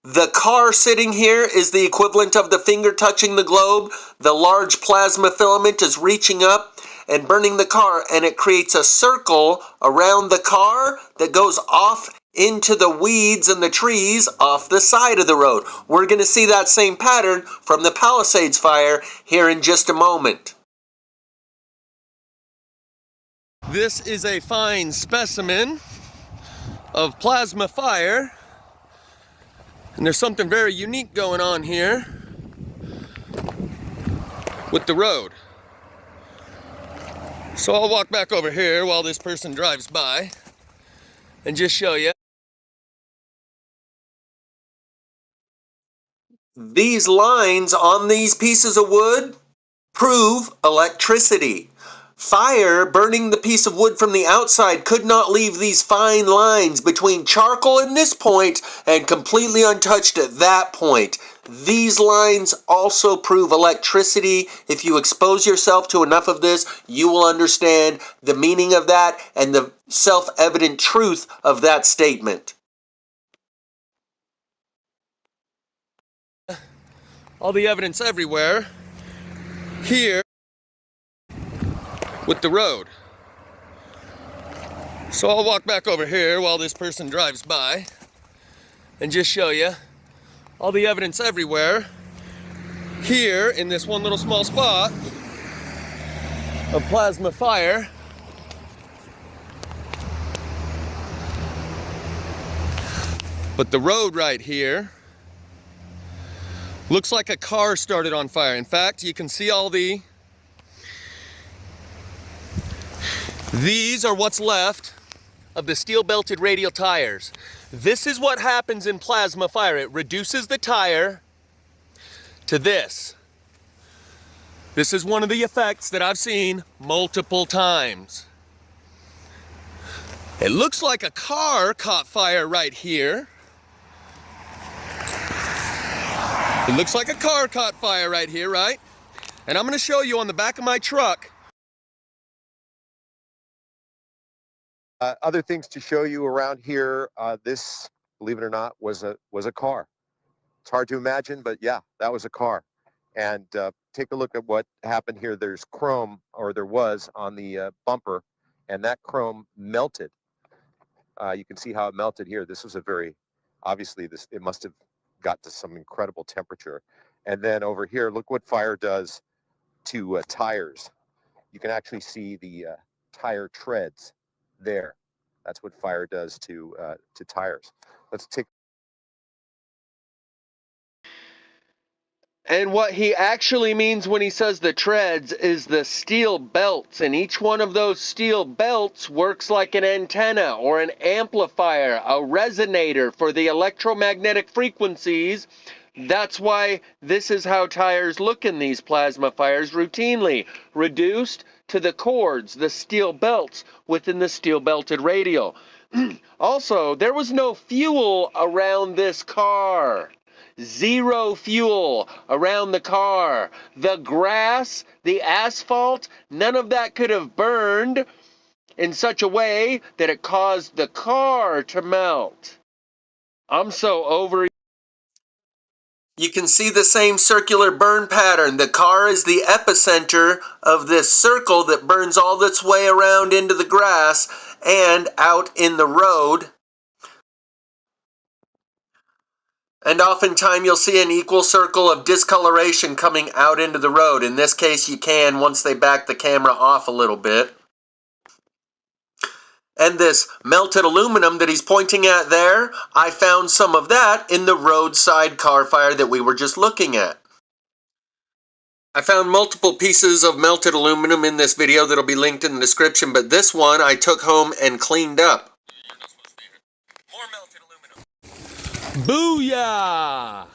The car sitting here is the equivalent of the finger touching the globe. The large plasma filament is reaching up and burning the car, and it creates a circle around the car that goes off into the weeds and the trees off the side of the road. We're going to see that same pattern from the Palisades fire here in just a moment. This is a fine specimen of plasma fire. And there's something very unique going on here with the road. So I'll walk back over here while this person drives by and just show you. These lines on these pieces of wood prove electricity. Fire burning the piece of wood from the outside could not leave these fine lines between charcoal in this point and completely untouched at that point. These lines also prove electricity. If you expose yourself to enough of this, you will understand the meaning of that and the self-evident truth of that statement. All the evidence everywhere here with the road. So I'll walk back over here while this person drives by and just show you all the evidence everywhere here in this one little small spot of plasma fire. But the road right here looks like a car started on fire. In fact, you can see all these are what's left of the steel-belted radial tires. This is what happens in plasma fire. It reduces the tire to this. This is one of the effects that I've seen multiple times. It looks like a car caught fire right here. It looks like a car caught fire right here, right? And I'm going to show you on the back of my truck. Other things to show you around here, this, believe it or not, was a car. It's hard to imagine, but yeah, that was a car. And take a look at what happened here. There's chrome, or there was, on the bumper, and that chrome melted. You can see how it melted here. This was a very, obviously, it must have got to some incredible temperature. And then over here, look what fire does to tires. You can actually see the tire treads there. That's what fire does to tires. Let's take. And what he actually means when he says the treads is the steel belts, and each one of those steel belts works like an antenna or an amplifier, a resonator for the electromagnetic frequencies. That's why this is how tires look in these plasma fires routinely, reduced to the cords, the steel belts within the steel belted radial. Also, there was no fuel around this car. Zero fuel around the car. The grass, the asphalt, none of that could have burned in such a way that it caused the car to melt. I'm so over. You can see the same circular burn pattern. The car is the epicenter of this circle that burns all its way around into the grass and out in the road. And oftentimes you'll see an equal circle of discoloration coming out into the road. In this case you can once they back the camera off a little bit. And this melted aluminum that he's pointing at there, I found some of that in the roadside car fire that we were just looking at. I found multiple pieces of melted aluminum in this video that'll be linked in the description, but this one I took home and cleaned up. More melted aluminum. Booyah!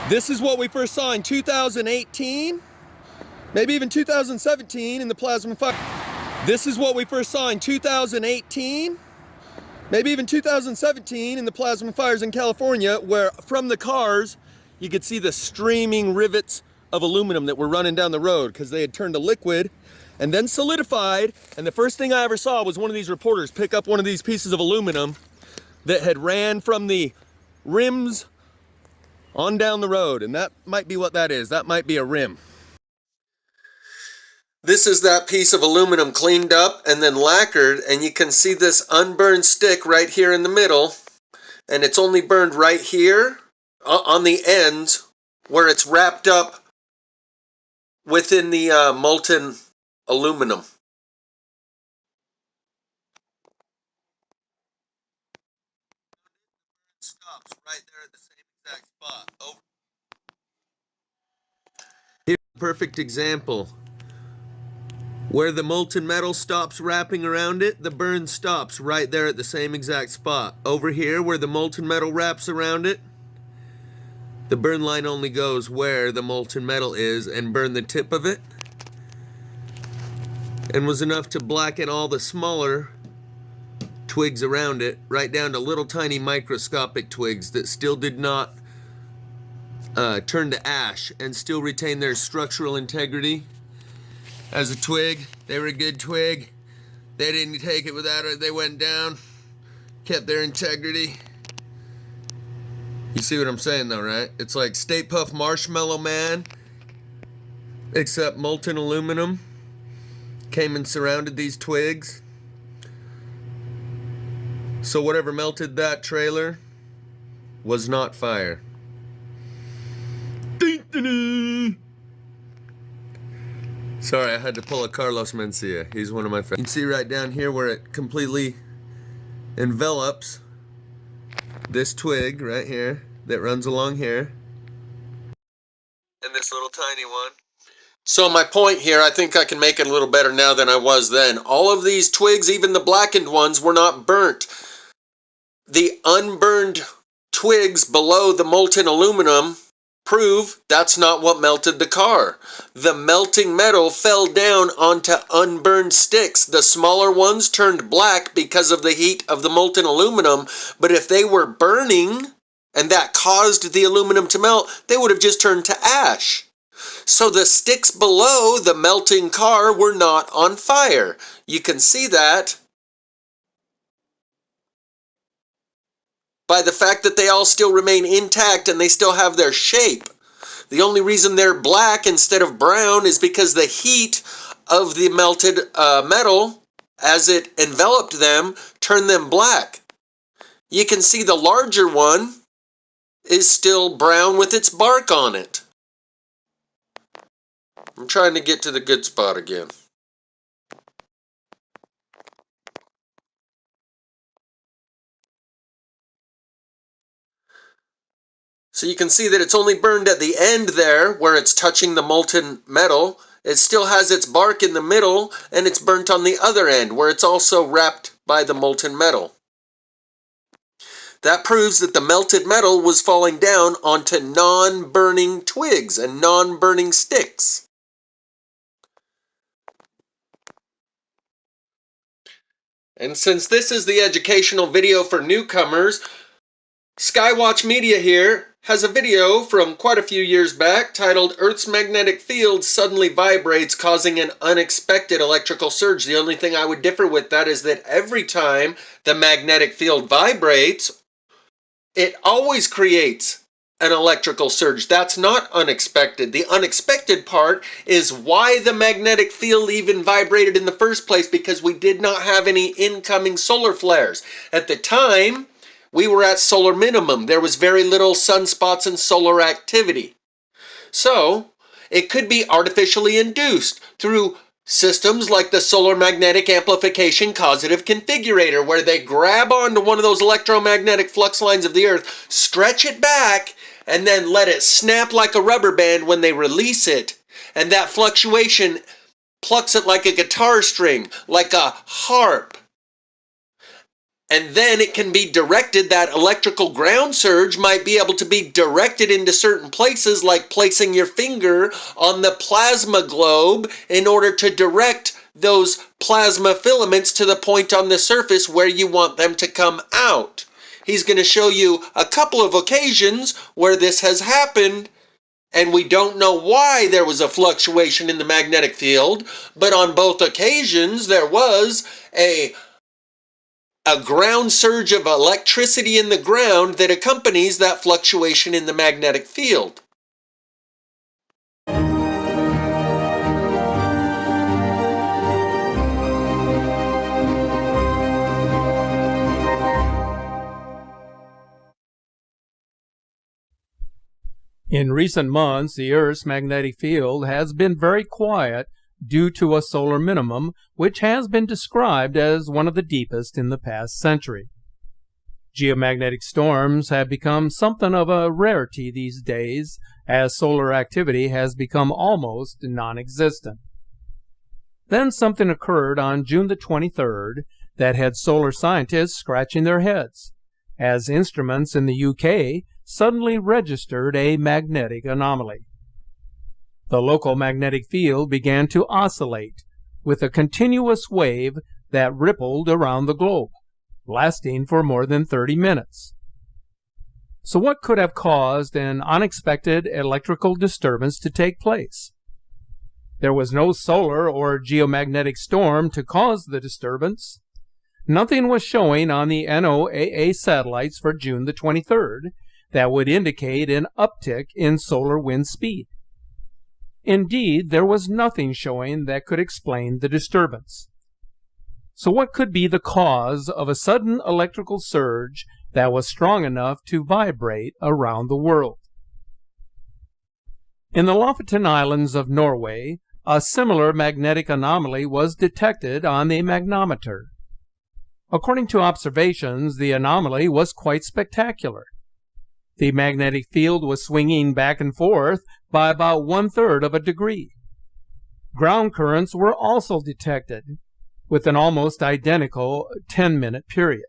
This is what we first saw in 2018, maybe even 2017 in the plasma fire. This is what we first saw in 2018, maybe even 2017 in the plasma fires in California, where from the cars you could see the streaming rivets of aluminum that were running down the road because they had turned to liquid and then solidified. And the first thing I ever saw was one of these reporters pick up one of these pieces of aluminum that had ran from the rims on down the road, and that might be what that is. That might be a rim. This is that piece of aluminum cleaned up and then lacquered, and you can see this unburned stick right here in the middle, and it's only burned right here on the ends where it's wrapped up within the molten aluminum. Stops right there at the same exact spot. Over. Here's a perfect example. Where the molten metal stops wrapping around it, the burn stops right there at the same exact spot. Over here, where the molten metal wraps around it, the burn line only goes where the molten metal is and burn the tip of it, and was enough to blacken all the smaller twigs around it, right down to little tiny microscopic twigs that still did not turn to ash and still retain their structural integrity. As a twig, they were a good twig. They didn't take it without it. They went down, kept their integrity. You see what I'm saying though, right? It's like Stay Puft Marshmallow Man, except molten aluminum came and surrounded these twigs. So whatever melted that trailer was not fire. Sorry, I had to pull a Carlos Mencia. He's one of my friends. You can see right down here where it completely envelops this twig right here that runs along here. And this little tiny one. So my point here, I think I can make it a little better now than I was then. All of these twigs, even the blackened ones, were not burnt. The unburned twigs below the molten aluminum prove that's not what melted the car. The melting metal fell down onto unburned sticks. The smaller ones turned black because of the heat of the molten aluminum, but if they were burning and that caused the aluminum to melt, they would have just turned to ash. So the sticks below the melting car were not on fire. You can see that by the fact that they all still remain intact and they still have their shape. The only reason they're black instead of brown is because the heat of the melted metal, as it enveloped them, turned them black. You can see the larger one is still brown with its bark on it. I'm trying to get to the good spot again. So you can see that it's only burned at the end there where it's touching the molten metal. It still has its bark in the middle, and it's burnt on the other end where it's also wrapped by the molten metal. That proves that the melted metal was falling down onto non-burning twigs and non-burning sticks. And since this is the educational video for newcomers, Skywatch Media here has a video from quite a few years back titled Earth's Magnetic Field Suddenly Vibrates, Causing an Unexpected Electrical Surge. The only thing I would differ with that is that every time the magnetic field vibrates, it always creates an electrical surge. That's not unexpected. The unexpected part is why the magnetic field even vibrated in the first place, because we did not have any incoming solar flares. At the time, we were at solar minimum. There was very little sunspots and solar activity. So, it could be artificially induced through systems like the solar magnetic amplification causative configurator, where they grab onto one of those electromagnetic flux lines of the Earth, stretch it back, and then let it snap like a rubber band when they release it. And that fluctuation plucks it like a guitar string, like a harp. And then it can be directed, that electrical ground surge might be able to be directed into certain places, like placing your finger on the plasma globe in order to direct those plasma filaments to the point on the surface where you want them to come out. He's going to show you a couple of occasions where this has happened, and we don't know why there was a fluctuation in the magnetic field, but on both occasions there was a ground surge of electricity in the ground that accompanies that fluctuation in the magnetic field. In recent months, the Earth's magnetic field has been very quiet due to a solar minimum, which has been described as one of the deepest in the past century. Geomagnetic storms have become something of a rarity these days, as solar activity has become almost non-existent. Then something occurred on June the 23rd that had solar scientists scratching their heads, as instruments in the UK suddenly registered a magnetic anomaly. The local magnetic field began to oscillate with a continuous wave that rippled around the globe, lasting for more than 30 minutes. So what could have caused an unexpected electrical disturbance to take place? There was no solar or geomagnetic storm to cause the disturbance. Nothing was showing on the NOAA satellites for June the 23rd that would indicate an uptick in solar wind speed. Indeed, there was nothing showing that could explain the disturbance. So what could be the cause of a sudden electrical surge that was strong enough to vibrate around the world? In the Lofoten Islands of Norway, a similar magnetic anomaly was detected on the magnometer. According to observations, the anomaly was quite spectacular. The magnetic field was swinging back and forth by about 1/3 of a degree. Ground currents were also detected, with an almost identical 10-minute period.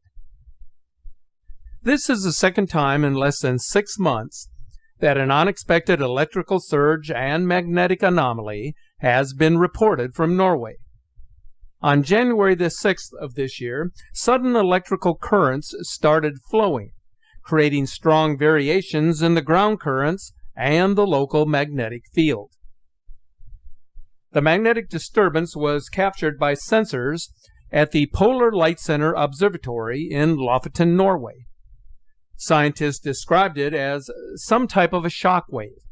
This is the second time in less than 6 months that an unexpected electrical surge and magnetic anomaly has been reported from Norway. On January the 6th of this year, sudden electrical currents started flowing, creating strong variations in the ground currents and the local magnetic field. The magnetic disturbance was captured by sensors at the Polar Light Center Observatory in Lofoten, Norway. Scientists described it as some type of a shock wave.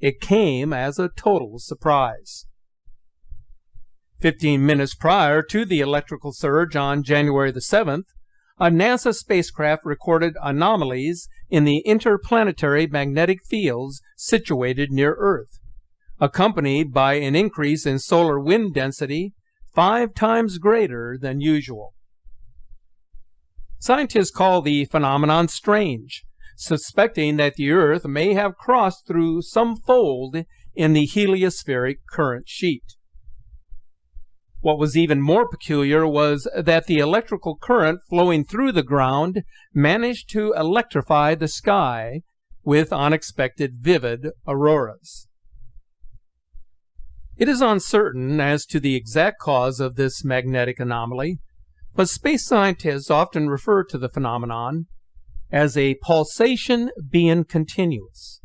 It came as a total surprise. 15 minutes prior to the electrical surge on January the 7th, a NASA spacecraft recorded anomalies in the interplanetary magnetic fields situated near Earth, accompanied by an increase in solar wind density 5 times greater than usual. Scientists call the phenomenon strange, suspecting that the Earth may have crossed through some fold in the heliospheric current sheet. What was even more peculiar was that the electrical current flowing through the ground managed to electrify the sky with unexpected vivid auroras. It is uncertain as to the exact cause of this magnetic anomaly, but space scientists often refer to the phenomenon as a pulsation being continuous,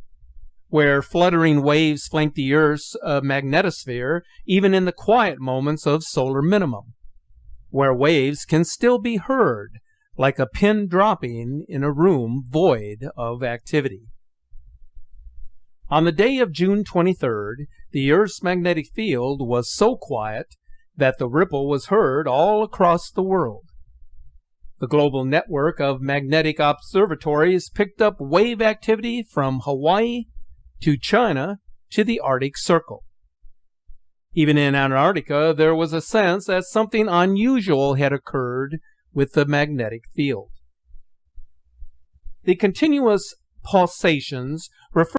where fluttering waves flank the Earth's magnetosphere even in the quiet moments of solar minimum, where waves can still be heard like a pin dropping in a room void of activity. On the day of June 23rd, the Earth's magnetic field was so quiet that the ripple was heard all across the world. The global network of magnetic observatories picked up wave activity from Hawaii to China to the Arctic Circle. Even in Antarctica, there was a sense that something unusual had occurred with the magnetic field. The continuous pulsations refer